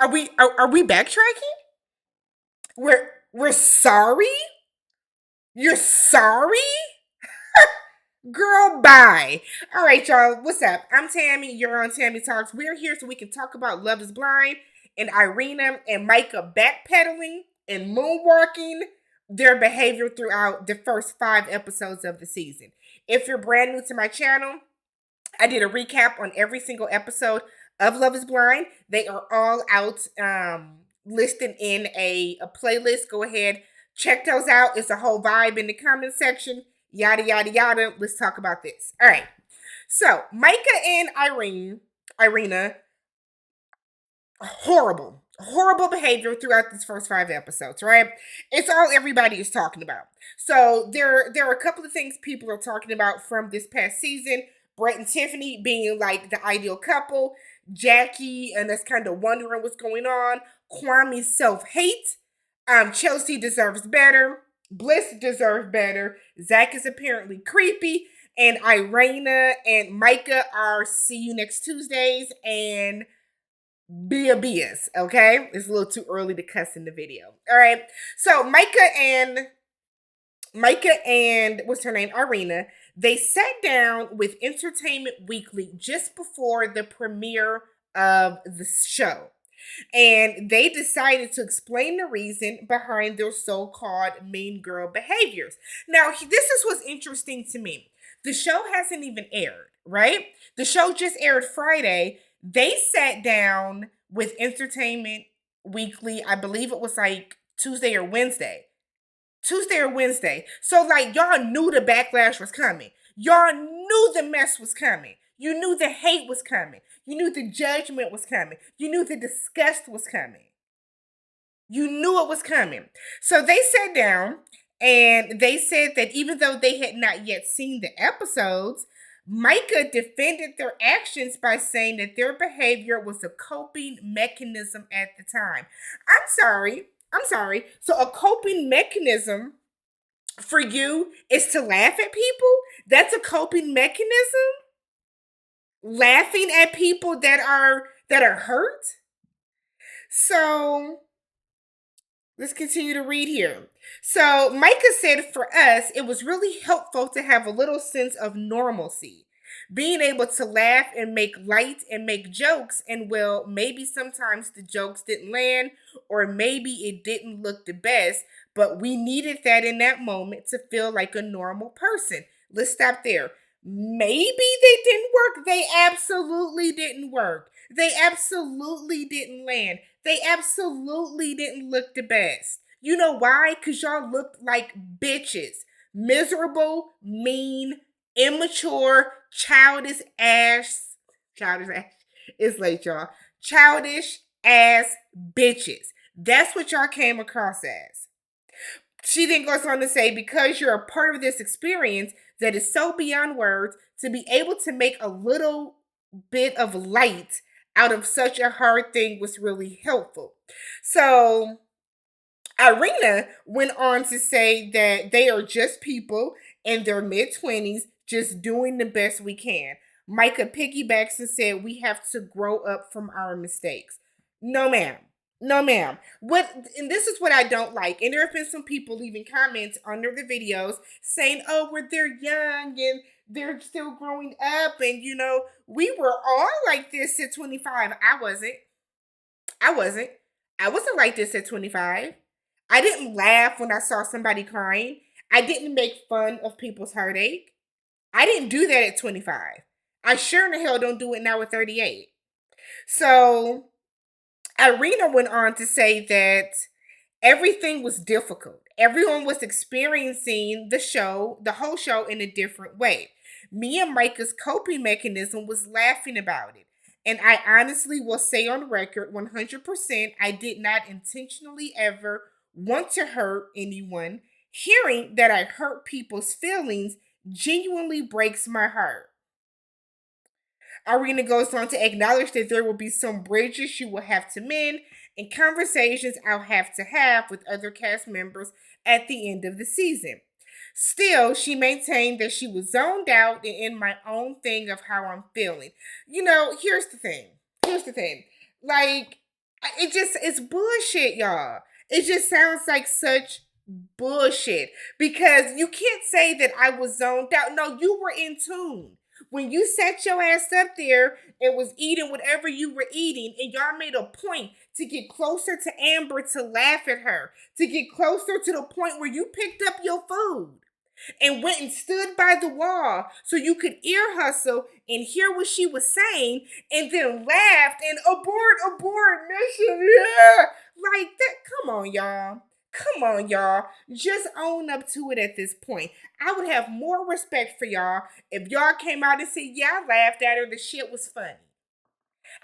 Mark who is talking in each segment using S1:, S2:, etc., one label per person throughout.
S1: Are we backtracking? We're sorry? You're sorry? Girl, bye. All right, y'all. What's up? I'm Tammy. You're on Tammy Talks. We're here so we can talk about Love is Blind and Irina and Micah backpedaling and moonwalking their behavior throughout the first 5 episodes of the season. If you're brand new to my channel, I did a recap on every single episode of Love is Blind. They are all out, listed in a playlist. Go ahead, check those out. It's a whole vibe in the comment section. Yada, yada, yada. Let's talk about this. All right. So, Micah and Irina, horrible behavior throughout these first 5 episodes, right? It's all everybody is talking about. So there are a couple of things people are talking about from this past season. Brett and Tiffany being like the ideal couple, Jackie and us kind of wondering what's going on, Kwame's self-hate, Chelsea deserves better, Bliss deserves better, Zach is apparently creepy, and Irina and Micah are see you next Tuesdays, and be a BS, okay? It's a little too early to cuss in the video. All right. So Micah and what's her name? Irina, they sat down with Entertainment Weekly just before the premiere of the show. And they decided to explain the reason behind their so-called mean girl behaviors. Now, this is what's interesting to me. The show hasn't even aired, right? The show just aired Friday. They sat down with Entertainment Weekly, I believe it was like Tuesday or Wednesday. Tuesday or Wednesday. So, like, y'all knew the backlash was coming. Y'all knew the mess was coming. You knew the hate was coming. You knew the judgment was coming. You knew the disgust was coming. You knew it was coming. So they sat down and they said that even though they had not yet seen the episodes, Micah defended their actions by saying that their behavior was a coping mechanism at the time. I'm sorry. So a coping mechanism for you is to laugh at people? That's a coping mechanism? Laughing at people that are hurt? So let's continue to read here. So Micah said for us, it was really helpful to have a little sense of normalcy. Being able to laugh and make light and make jokes, and well, maybe sometimes the jokes didn't land, or maybe it didn't look the best, but we needed that in that moment to feel like a normal person. Let's stop there. Maybe they didn't work. They absolutely didn't work. They absolutely didn't land. They absolutely didn't look the best. You know why? Because y'all looked like bitches. Miserable, mean, immature, childish ass. Childish ass. It's late, y'all. Childish ass bitches. That's what y'all came across as. She then goes on to say, because you're a part of this experience that is so beyond words, to be able to make a little bit of light out of such a hard thing was really helpful. So Irina went on to say that they are just people in their mid-20s just doing the best we can. Micah piggybacks and said we have to grow up from our mistakes. No, ma'am. No, ma'am. And this is what I don't like. And there have been some people leaving comments under the videos saying, oh, they're young and they're still growing up. And, we were all like this at 25. I wasn't. I wasn't. I wasn't like this at 25. I didn't laugh when I saw somebody crying. I didn't make fun of people's heartache. I didn't do that at 25. I sure in the hell don't do it now at 38. So Irina went on to say that everything was difficult. Everyone was experiencing the whole show in a different way. Me and Micah's coping mechanism was laughing about it. And I honestly will say on record 100% I did not intentionally ever want to hurt anyone. Hearing that I hurt people's feelings genuinely breaks my heart. Irina goes on to acknowledge that there will be some bridges she will have to mend and conversations I'll have to have with other cast members at the end of the season. Still, she maintained that she was zoned out and in my own thing of how I'm feeling. Here's the thing. Like, It's bullshit, y'all. It just sounds like such bullshit because you can't say that I was zoned out. No, you were in tune. When you sat your ass up there and was eating whatever you were eating, and y'all made a point to get closer to Amber to laugh at her, to get closer to the point where you picked up your food and went and stood by the wall so you could ear hustle and hear what she was saying and then laughed and abort mission. Yeah. Like that. Come on, y'all. Come on, y'all. Just own up to it at this point. I would have more respect for y'all if y'all came out and said, yeah, I laughed at her. The shit was funny.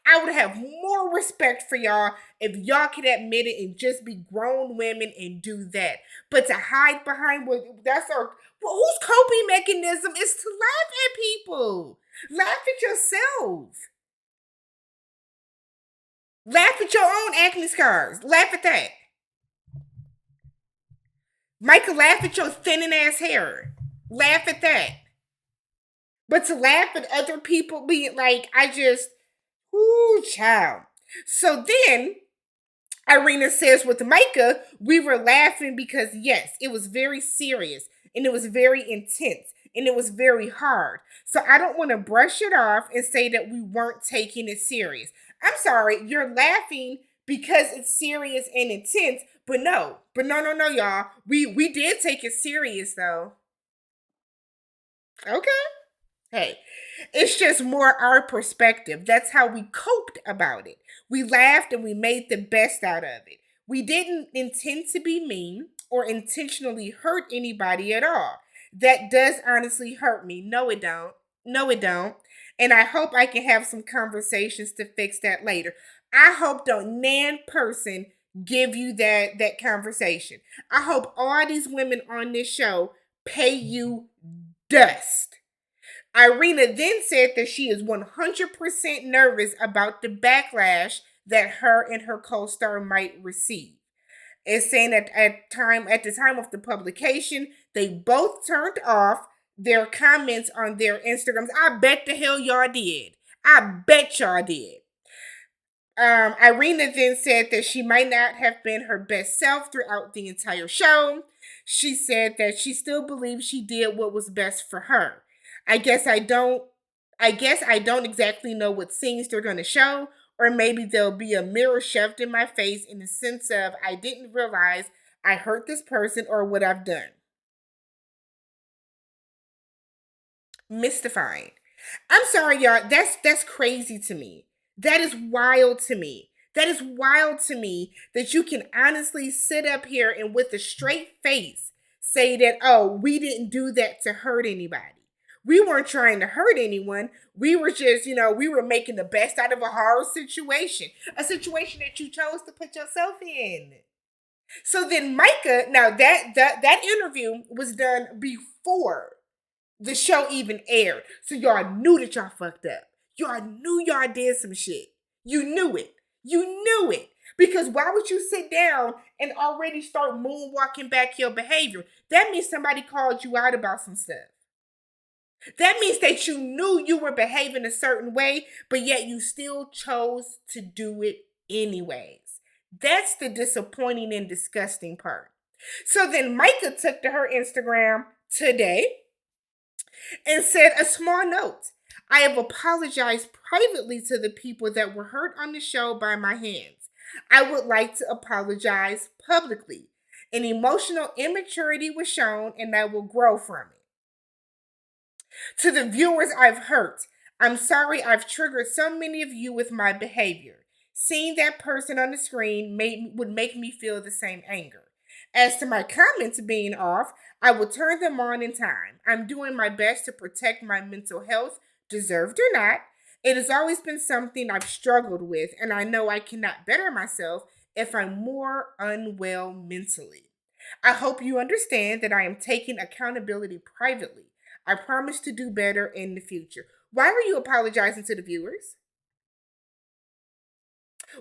S1: I would have more respect for y'all if y'all could admit it and just be grown women and do that. But to hide behind that's our whose coping mechanism is to laugh at people. Laugh at yourself. Laugh at your own acne scars. Laugh at that. Micah, laugh at your thinning ass hair. Laugh at that. But to laugh at other people being like, ooh, child. So then Irina says with Micah, we were laughing because, yes, it was very serious and it was very intense and it was very hard. So I don't want to brush it off and say that we weren't taking it serious. I'm sorry, you're laughing because it's serious and intense, but no, y'all. We did take it serious though. Okay. Hey, it's just more our perspective. That's how we coped about it. We laughed and we made the best out of it. We didn't intend to be mean or intentionally hurt anybody at all. That does honestly hurt me. No, it don't. No, it don't. And I hope I can have some conversations to fix that later. I hope don't nan person give you that conversation. I hope all these women on this show pay you dust. Irina then said that she is 100% nervous about the backlash that her and her co-star might receive. It's saying that at the time of the publication, they both turned off their comments on their Instagrams. I bet the hell y'all did. I bet y'all did. Irina then said that she might not have been her best self throughout the entire show. She said that she still believes she did what was best for her. I guess I don't exactly know what scenes they're going to show, or maybe there'll be a mirror shoved in my face in the sense of I didn't realize I hurt this person or what I've done. Mystifying. I'm sorry, y'all. That's crazy to me. That is wild to me. That is wild to me that you can honestly sit up here and with a straight face say that, oh, we didn't do that to hurt anybody. We weren't trying to hurt anyone. We were just, we were making the best out of a hard situation. A situation that you chose to put yourself in. So then Micah, now that interview was done before the show even aired. So y'all knew that y'all fucked up. Y'all knew y'all did some shit. You knew it. You knew it. Because why would you sit down and already start moonwalking back your behavior? That means somebody called you out about some stuff. That means that you knew you were behaving a certain way, but yet you still chose to do it anyways. That's the disappointing and disgusting part. So then Micah took to her Instagram today and said a small note. I have apologized privately to the people that were hurt on the show by my hands. I would like to apologize publicly. An emotional immaturity was shown and I will grow from it. To the viewers I've hurt, I'm sorry I've triggered so many of you with my behavior. Seeing that person on the screen would make me feel the same anger. As to my comments being off, I will turn them on in time. I'm doing my best to protect my mental health, deserved or not. It has always been something I've struggled with, and I know I cannot better myself if I'm more unwell mentally. I hope you understand that I am taking accountability privately. I promise to do better in the future. Why are you apologizing to the viewers?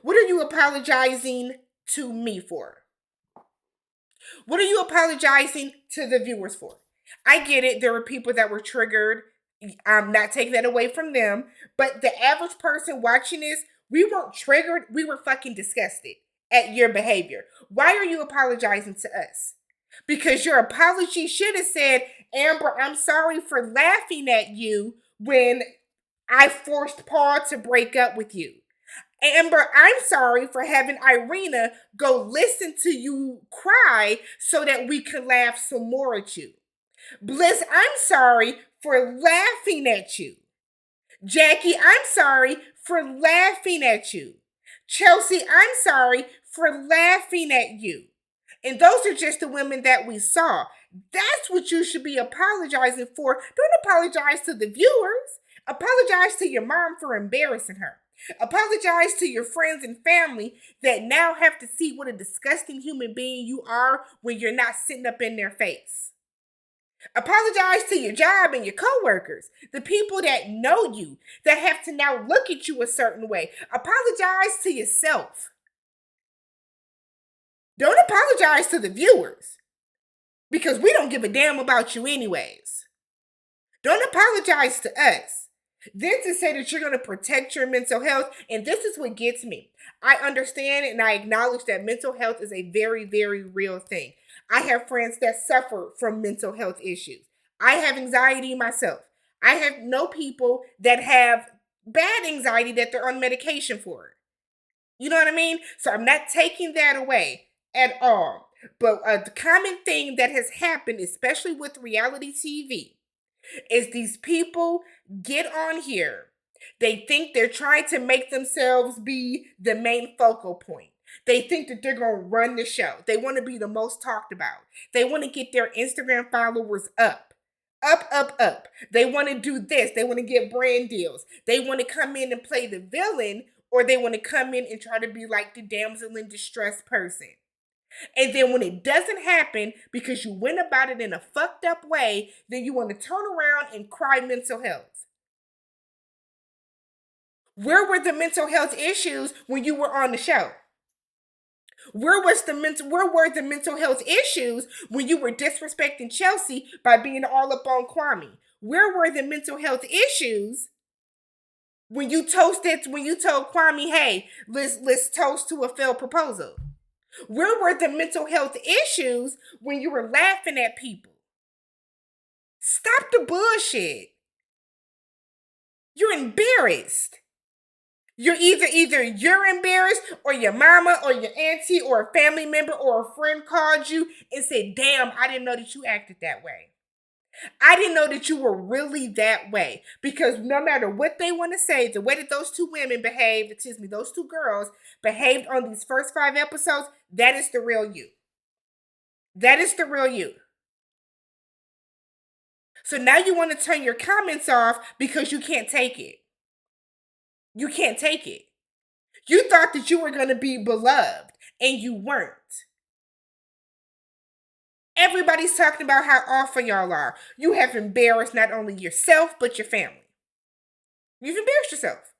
S1: What are you apologizing to me for? What are you apologizing to the viewers for? I get it. There were people that were triggered. I'm not taking that away from them. But the average person watching this, We weren't triggered. We were fucking disgusted at your behavior. Why are you apologizing to us? Because your apology should have said, Amber, I'm sorry for laughing at you when I forced Paul to break up with you. Amber, I'm sorry for having Irina go listen to you cry so that we could laugh some more at you. Bliss, I'm sorry for laughing at you. Jackie, I'm sorry for laughing at you. Chelsea, I'm sorry for laughing at you. And those are just the women that we saw. That's what you should be apologizing for. Don't apologize to the viewers. Apologize to your mom for embarrassing her. Apologize to your friends and family that now have to see what a disgusting human being you are when you're not sitting up in their face. Apologize to your job and your coworkers, the people that know you, that have to now look at you a certain way. Apologize to yourself. Don't apologize to the viewers because we don't give a damn about you anyways. Don't apologize to us. Then to say that you're going to protect your mental health, and this is what gets me. I understand and I acknowledge that mental health is a very, very real thing. I have friends that suffer from mental health issues. I have anxiety myself. I know people that have bad anxiety that they're on medication for. You know what I mean? So I'm not taking that away at all. But a common thing that has happened, especially with reality TV, is these people get on here. They think they're trying to make themselves be the main focal point. They think that they're going to run the show. They want to be the most talked about. They want to get their Instagram followers up. Up, up, up. They want to do this. They want to get brand deals. They want to come in and play the villain, or they want to come in and try to be like the damsel in distress person. And then when it doesn't happen because you went about it in a fucked up way, then you want to turn around and cry mental health. Where were the mental health issues when you were on the show? Where were the mental health issues when you were disrespecting Chelsea by being all up on Kwame? Where were the mental health issues when you told Kwame, hey, let's toast to a failed proposal? Where were the mental health issues when you were laughing at people? Stop the bullshit. You're embarrassed. You're either you're embarrassed, or your mama or your auntie or a family member or a friend called you and said, damn, I didn't know that you acted that way. I didn't know that you were really that way. Because no matter what they want to say, the way that those two those two girls behaved on these first 5 episodes, that is the real you. That is the real you. So now you want to turn your comments off because you can't take it. You can't take it. You thought that you were going to be beloved, and you weren't. Everybody's talking about how awful y'all are. You have embarrassed not only yourself, but your family. You've embarrassed yourself.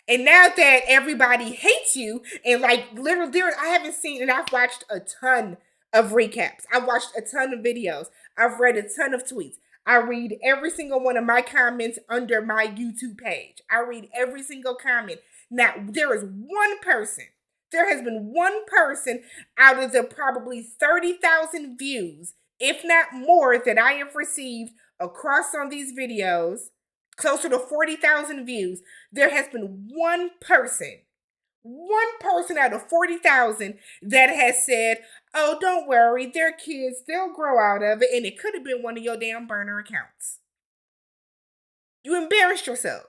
S1: And now that everybody hates you, and like literally, I haven't seen, and I've watched a ton of recaps. I've watched a ton of videos. I've read a ton of tweets. I read every single one of my comments under my YouTube page. I read every single comment. Now, there has been one person out of the probably 30,000 views, if not more, that I have received across on these videos, closer to 40,000 views. There has been one person out of 40,000 that has said, oh, don't worry, they're kids, they'll grow out of it, and it could have been one of your damn burner accounts. You embarrassed yourself.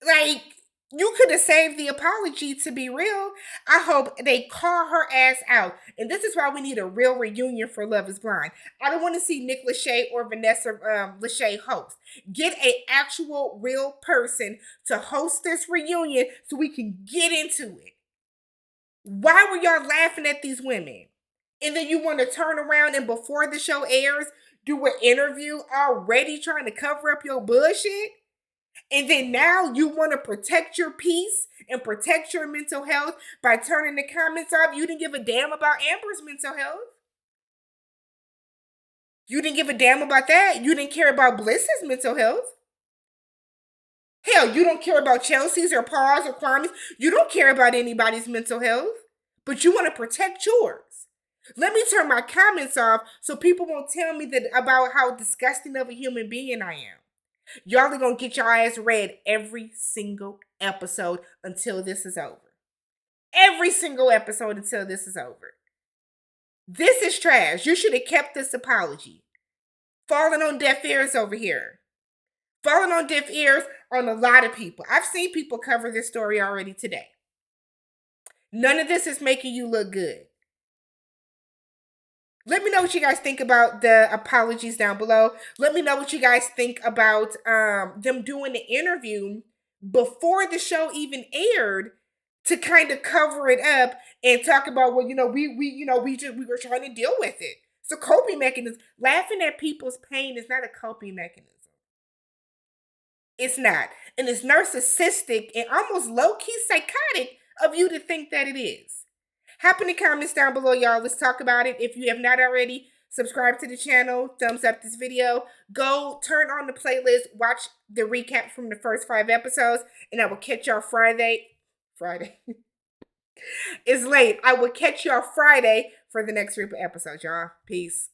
S1: Like, you could have saved the apology, to be real. I hope they call her ass out. And this is why we need a real reunion for Love is Blind. I don't want to see Nick Lachey or Vanessa Lachey host. Get an actual real person to host this reunion so we can get into it. Why were y'all laughing at these women? And then you want to turn around and before the show airs, do an interview already trying to cover up your bullshit? And then now you want to protect your peace and protect your mental health by turning the comments off. You didn't give a damn about Amber's mental health. You didn't give a damn about that. You didn't care about Bliss's mental health. Hell, you don't care about Chelsea's or Paul's or Kwame's. You don't care about anybody's mental health, but you want to protect yours. Let me turn my comments off so people won't tell me that about how disgusting of a human being I am. Y'all are gonna get your ass read every single episode until this is over. Every single episode until this is over. This is trash. You should have kept this apology. Falling on deaf ears over here. Falling on deaf ears on a lot of people. I've seen people cover this story already today. None of this is making you look good. Let me know what you guys think about the apologies down below. Let me know what you guys think about them doing the interview before the show even aired to kind of cover it up and talk about, well, we were trying to deal with it. It's a coping mechanism. Laughing at people's pain is not a coping mechanism. It's not. And it's narcissistic and almost low-key psychotic of you to think that it is. Hop in the comments down below, y'all. Let's talk about it. If you have not already, subscribe to the channel. Thumbs up this video. Go turn on the playlist. Watch the recap from the first 5 episodes. And I will catch y'all Friday. It's late. I will catch y'all Friday for the next group of episodes, y'all. Peace.